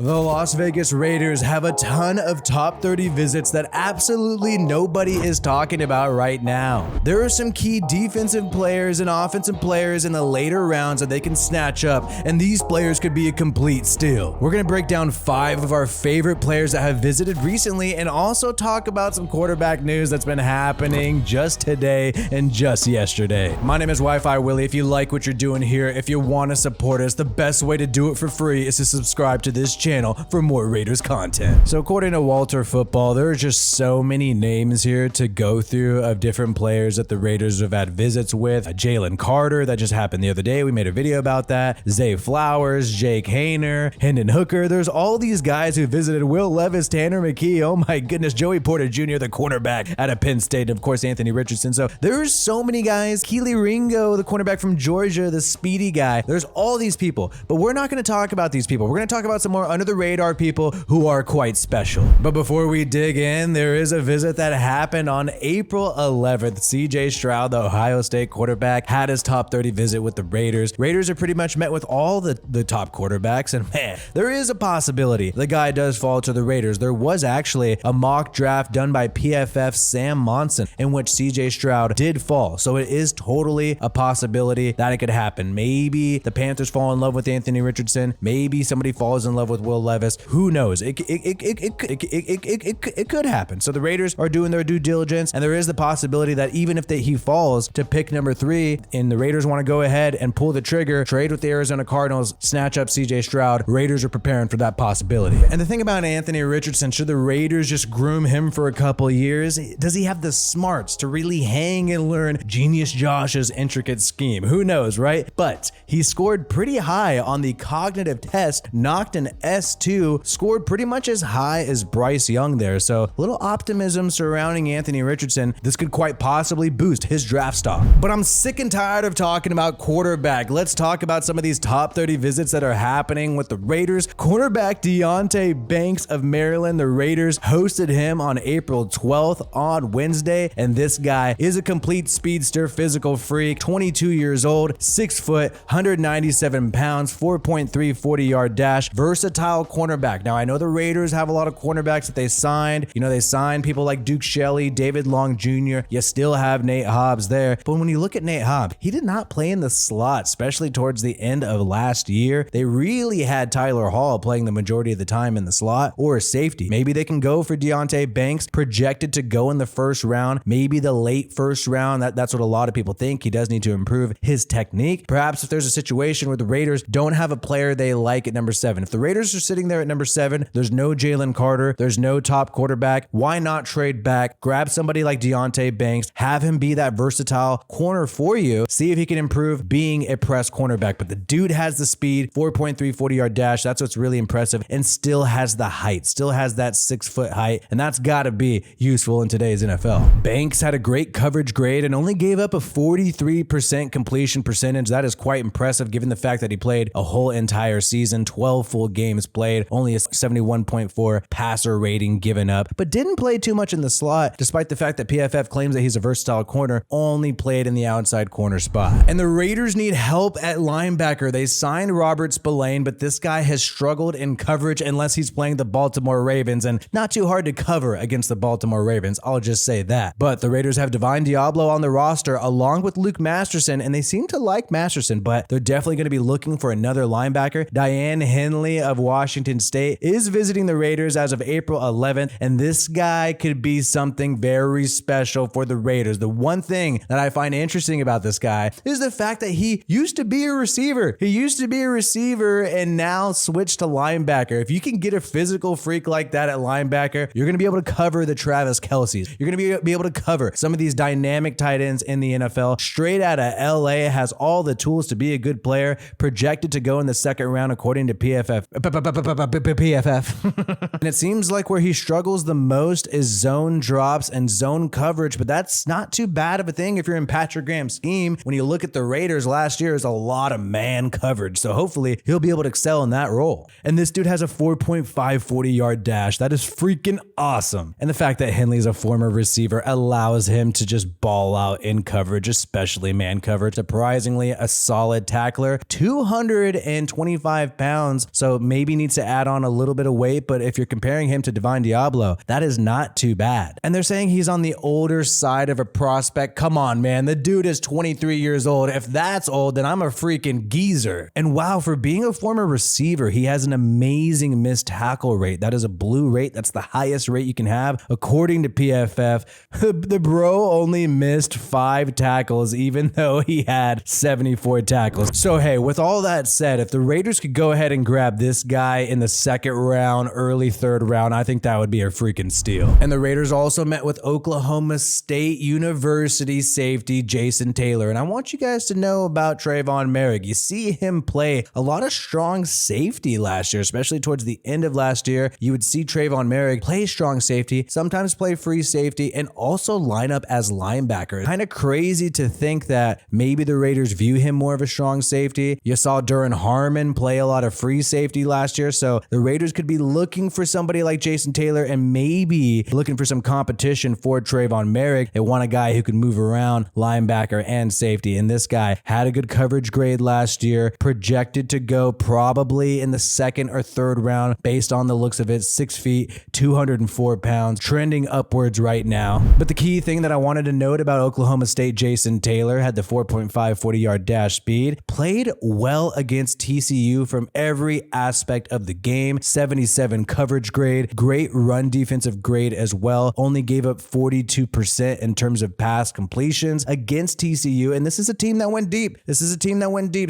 The Las Vegas Raiders have a ton of top 30 visits that absolutely nobody is talking about right now. There are some key defensive players and offensive players in the later rounds that they can snatch up, and these players could be a complete steal. We're going to break down 5 of our favorite players that have visited recently and also talk about some quarterback news that's been happening just today and just yesterday. My name is WiFiWillie. If you like what you're doing here, if you want to support us, the best way to do it for free is to subscribe to this channel for more Raiders content. So according to Walter Football, there are just so many names here to go through of different players that the Raiders have had visits with. Jalen Carter, that just happened the other day. We made a video about that. Zay Flowers, Jake Haener, Hendon Hooker. There's all these guys who visited. Will Levis, Tanner McKee. Oh my goodness. Joey Porter Jr., the cornerback out of Penn State. And of course, Anthony Richardson. So there's so many guys. Keely Ringo, the cornerback from Georgia, the speedy guy. There's all these people, but we're not going to talk about these people. We're going to talk about some more under the radar people who are quite special. But before we dig in, there is a visit that happened on April 11th. CJ Stroud, the Ohio State quarterback, had his top 30 visit with the Raiders. Raiders are pretty much met with all the top quarterbacks, and man, there is a possibility the guy does fall to the Raiders. There was actually a mock draft done by PFF Sam Monson in which CJ Stroud did fall, so it is totally a possibility that it could happen. Maybe the Panthers fall in love with Anthony Richardson. Maybe somebody falls in love with Will Levis. Who knows? It could happen. So the Raiders are doing their due diligence, and there is the possibility that even if he falls to pick number 3 and the Raiders want to go ahead and pull the trigger, trade with the Arizona Cardinals, snatch up CJ Stroud, Raiders are preparing for that possibility. And the thing about Anthony Richardson, should the Raiders just groom him for a couple years? Does he have the smarts to really hang and learn Genius Josh's intricate scheme? Who knows, right? But he scored pretty high on the cognitive test, knocked an S2, scored pretty much as high as Bryce Young there. So a little optimism surrounding Anthony Richardson. This could quite possibly boost his draft stock. But I'm sick and tired of talking about quarterback. Let's talk about some of these top 30 visits that are happening with the Raiders. Cornerback Deonte Banks of Maryland, the Raiders hosted him on April 12th on Wednesday, and this guy is a complete speedster, physical freak, 22 years old, 6 foot, 197 pounds, 4.3 40-yard dash, versatile cornerback. Now, I know the Raiders have a lot of cornerbacks that they signed. You know, they signed people like Duke Shelley, David Long Jr. You still have Nate Hobbs there. But when you look at Nate Hobbs, he did not play in the slot, especially towards the end of last year. They really had Tyler Hall playing the majority of the time in the slot or safety. Maybe they can go for Deonte Banks, projected to go in the first round, maybe the late first round. That's what a lot of people think. He does need to improve his technique. Perhaps if there's a situation where the Raiders don't have a player they like at number 7. If the Raiders are sitting there at number 7, there's no Jalen Carter, there's no top quarterback, why not trade back, grab somebody like Deonte Banks, have him be that versatile corner for you, see if he can improve being a press cornerback. But the dude has the speed, 4.3 40-yard dash, that's what's really impressive, and still has the height, still has that 6-foot height, and that's got to be useful in today's NFL. Banks had a great coverage grade and only gave up a 43% completion percentage. That is quite impressive given the fact that he played a whole entire season, 12 full games played, only a 71.4 passer rating given up, but didn't play too much in the slot, despite the fact that PFF claims that he's a versatile corner, only played in the outside corner spot. And the Raiders need help at linebacker. They signed Robert Spillane, but this guy has struggled in coverage unless he's playing the Baltimore Ravens, and not too hard to cover against the Baltimore Ravens, I'll just say that. But the Raiders have Divine Diablo on the roster along with Luke Masterson, and they seem to like Masterson, but they're definitely going to be looking for another linebacker. Diane Henley of Washington State is visiting the Raiders as of April 11th, and this guy could be something very special for the Raiders. The one thing that I find interesting about this guy is the fact that he used to be a receiver. He used to be a receiver and now switched to linebacker. If you can get a physical freak like that at linebacker, you're going to be able to cover the Travis Kelce's. You're going to be able to cover some of these dynamic tight ends in the NFL. Straight out of LA, has all the tools to be a good player, projected to go in the second round according to PFF. And it seems like where he struggles the most is zone drops and zone coverage, but that's not too bad of a thing if you're in Patrick Graham's scheme. When you look at the Raiders last year, there's a lot of man coverage, so hopefully he'll be able to excel in that role. And this dude has a 4.5 40-yard dash. That is freaking awesome. And the fact that Henley's a former receiver allows him to just ball out in coverage, especially man coverage. Surprisingly, a solid tackler, 225 pounds, so maybe maybe needs to add on a little bit of weight, but if you're comparing him to Divine Diablo, that is not too bad. And they're saying he's on the older side of a prospect. Come on, man. The dude is 23 years old. If that's old, then I'm a freaking geezer. And wow, for being a former receiver, he has an amazing missed tackle rate. That is a blue rate. That's the highest rate you can have. According to PFF, the bro only missed 5 tackles, even though he had 74 tackles. So hey, with all that said, if the Raiders could go ahead and grab this guy in the second round, early third round, I think that would be a freaking steal. And the Raiders also met with Oklahoma State University safety Jason Taylor. And I want you guys to know about Trayvon Merrick. You see him play a lot of strong safety last year, especially towards the end of last year. You would see Trayvon Merrick play strong safety, sometimes play free safety, and also line up as linebacker. Kind of crazy to think that maybe the Raiders view him more of a strong safety. You saw Duran Harmon play a lot of free safety last year, so the Raiders could be looking for somebody like Jason Taylor and maybe looking for some competition for Trayvon Merrick. They want a guy who can move around linebacker and safety, and this guy had a good coverage grade last year, projected to go probably in the second or third round based on the looks of it. 6 feet, 204 pounds, trending upwards right now. But the key thing that I wanted to note about Oklahoma State Jason Taylor, had the 4.5 40-yard dash speed, played well against TCU from every aspect of the game. 77 coverage grade, great run defensive grade as well. Only gave up 42% in terms of pass completions against TCU. And this is a team that went deep.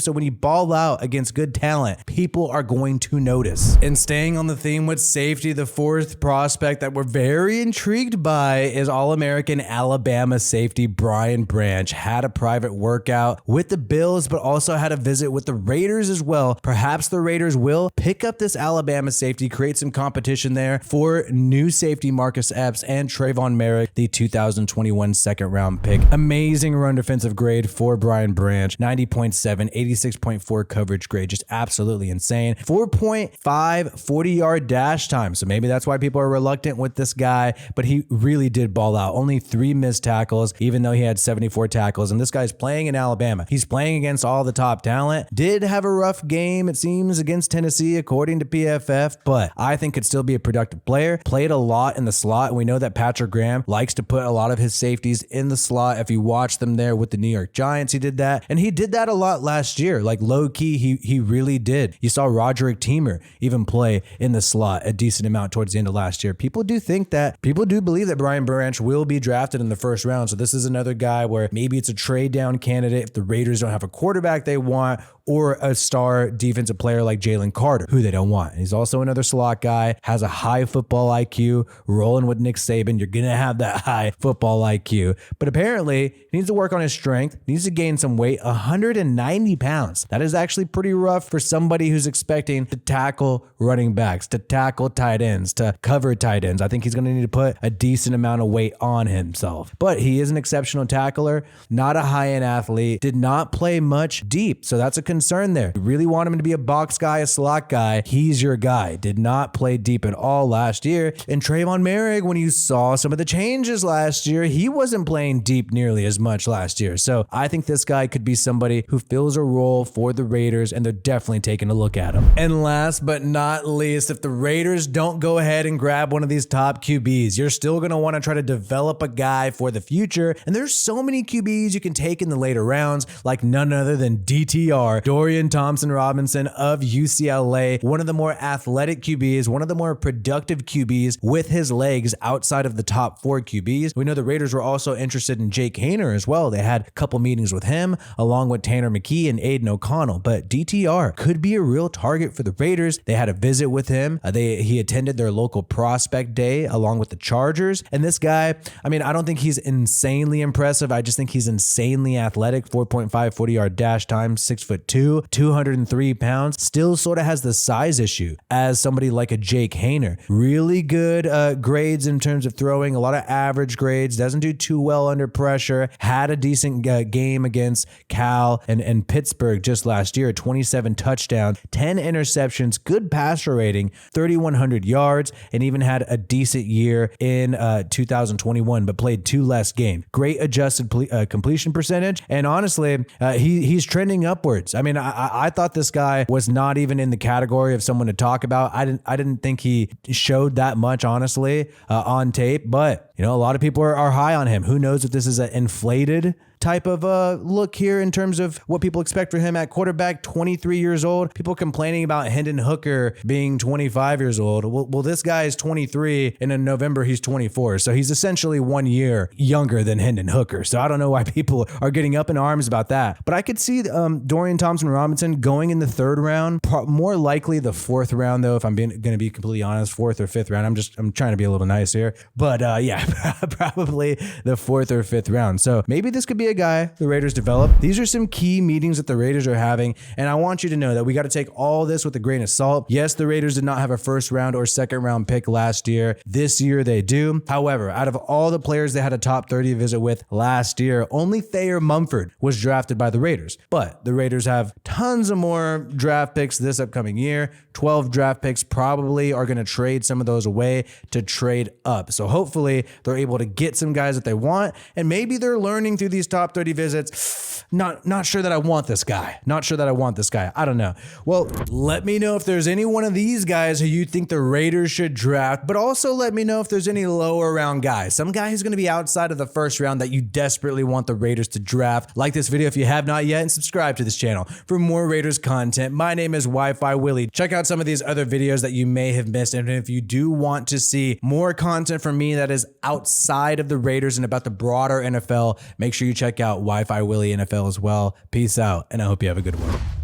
So when you ball out against good talent, people are going to notice. And staying on the theme with safety, the fourth prospect that we're very intrigued by is All-American Alabama safety Brian Branch. Had a private workout with the Bills, but also had a visit with the Raiders as well. Perhaps the Raiders will pick up this Alabama safety, create some competition there for new safety Marcus Epps and Trayvon Merrick, the 2021 second round pick. Amazing run defensive grade for Brian Branch, 90.7, 86.4 coverage grade, just absolutely insane. 4.5 40-yard dash time, so maybe that's why people are reluctant with this guy, but he really did ball out. Only 3 missed tackles, even though he had 74 tackles, and this guy's playing in Alabama. He's playing against all the top talent. Did have a rough game, it seems, against Tennessee, according to PFF, but I think could still be a productive player. Played a lot in the slot, and we know that Patrick Graham likes to put a lot of his safeties in the slot. If you watch them there with the New York Giants, he did that, and he did that a lot last year. Like low-key, he really did. You saw Roderick Teamer even play in the slot a decent amount towards the end of last year. People do believe that Brian Branch will be drafted in the first round, so this is another guy where maybe it's a trade down candidate if the Raiders don't have a quarterback they want, or a star defensive player like Jalen Carter, who they don't want. And he's also another slot guy, has a high football IQ, rolling with Nick Saban. You're going to have that high football IQ. But apparently, he needs to work on his strength, needs to gain some weight, 190 pounds. That is actually pretty rough for somebody who's expecting to tackle running backs, to tackle tight ends, to cover tight ends. I think he's going to need to put a decent amount of weight on himself. But he is an exceptional tackler, not a high-end athlete, did not play much deep. So that's a concern there. You really want him to be a box guy, a slot guy. He's your guy. Did not play deep at all last year. And Trayvon Merrick, when you saw some of the changes last year, he wasn't playing deep nearly as much last year. So I think this guy could be somebody who fills a role for the Raiders, and they're definitely taking a look at him. And last but not least, if the Raiders don't go ahead and grab one of these top QBs, you're still going to want to try to develop a guy for the future. And there's so many QBs you can take in the later rounds, like none other than DTR, Dorian Thompson-Robinson of UCLA, one of the more athletic QBs, one of the more productive QBs with his legs outside of the top 4 QBs. We know the Raiders were also interested in Jake Haener as well. They had a couple meetings with him, along with Tanner McKee and Aiden O'Connell. But DTR could be a real target for the Raiders. They had a visit with him. He attended their local prospect day along with the Chargers. And this guy, I mean, I don't think he's insanely impressive. I just think he's insanely athletic. 4.5 40-yard dash time, 6'2", 203 pounds. Still sort of has the size issue as somebody like a Jake Haener. Really good grades in terms of throwing, a lot of average grades, doesn't do too well under pressure. Had a decent game against Cal and Pittsburgh just last year, 27 touchdowns, 10 interceptions, good passer rating, 3,100 yards, and even had a decent year in 2021, but played 2 less games. Great adjusted completion percentage, and honestly, he's trending upwards. I mean, I thought this guy was not even in the category of someone to talk about. I didn't think he showed that much, honestly, on tape. But, you know, a lot of people are high on him. Who knows if this is an inflated type of look here in terms of what people expect for him at quarterback, 23 years old. People complaining about Hendon Hooker being 25 years old. Well, this guy is 23, and in November he's 24. So he's essentially 1 year younger than Hendon Hooker. So I don't know why people are getting up in arms about that. But I could see Dorian Thompson-Robinson going in the 3rd round, more likely the 4th round, though, if I'm going to be completely honest, 4th or 5th round. I'm trying to be a little nice here. But yeah, probably the 4th or 5th round. So maybe this could be a guy the Raiders develop. These are some key meetings that the Raiders are having, and I want you to know that we got to take all this with a grain of salt. Yes, the Raiders did not have a 1st round or 2nd round pick last year. This year they do. However, out of all the players they had a top 30 visit with last year, only Thayer Mumford was drafted by the Raiders. But the Raiders have tons of more draft picks this upcoming year. 12 draft picks, probably are going to trade some of those away to trade up. So hopefully they're able to get some guys that they want, and maybe they're learning through these top 30 visits. Not sure that I want this guy. Not sure that I want this guy. I don't know. Well, let me know if there's any one of these guys who you think the Raiders should draft, but also let me know if there's any lower round guys. Some guy who's going to be outside of the 1st round that you desperately want the Raiders to draft. Like this video if you have not yet, and subscribe to this channel for more Raiders content. My name is WiFiWillie. Check out some of these other videos that you may have missed, and if you do want to see more content from me that is outside of the Raiders and about the broader NFL, make sure you check out WiFiWillie NFL as well. Peace out, and I hope you have a good one.